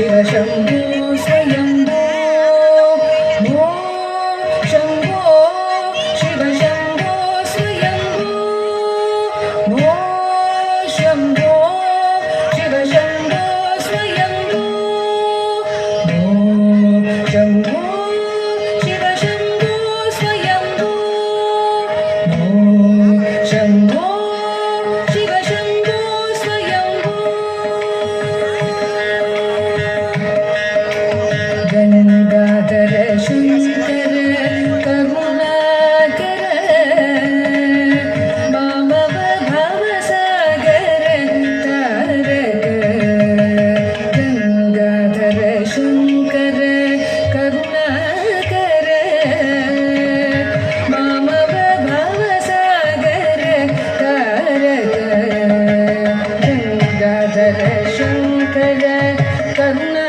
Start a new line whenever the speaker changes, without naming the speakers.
Shiva Shambho Swayambho Shambho Shiva Shambho Swayambho Shambho Shiva Shambho Swayambho Shambho Shiva Shambho Swayambho Shambho Shiva Shambho Swayambho Gangadhara Shankara Karunakara ಮಾಮವ ಭವಸಾಗರ Taraka Gangadhara Shankara Karunakara ಮಾಮವ ಭವಸಾಗರ Taraka Gangadhara Shankara Karunakara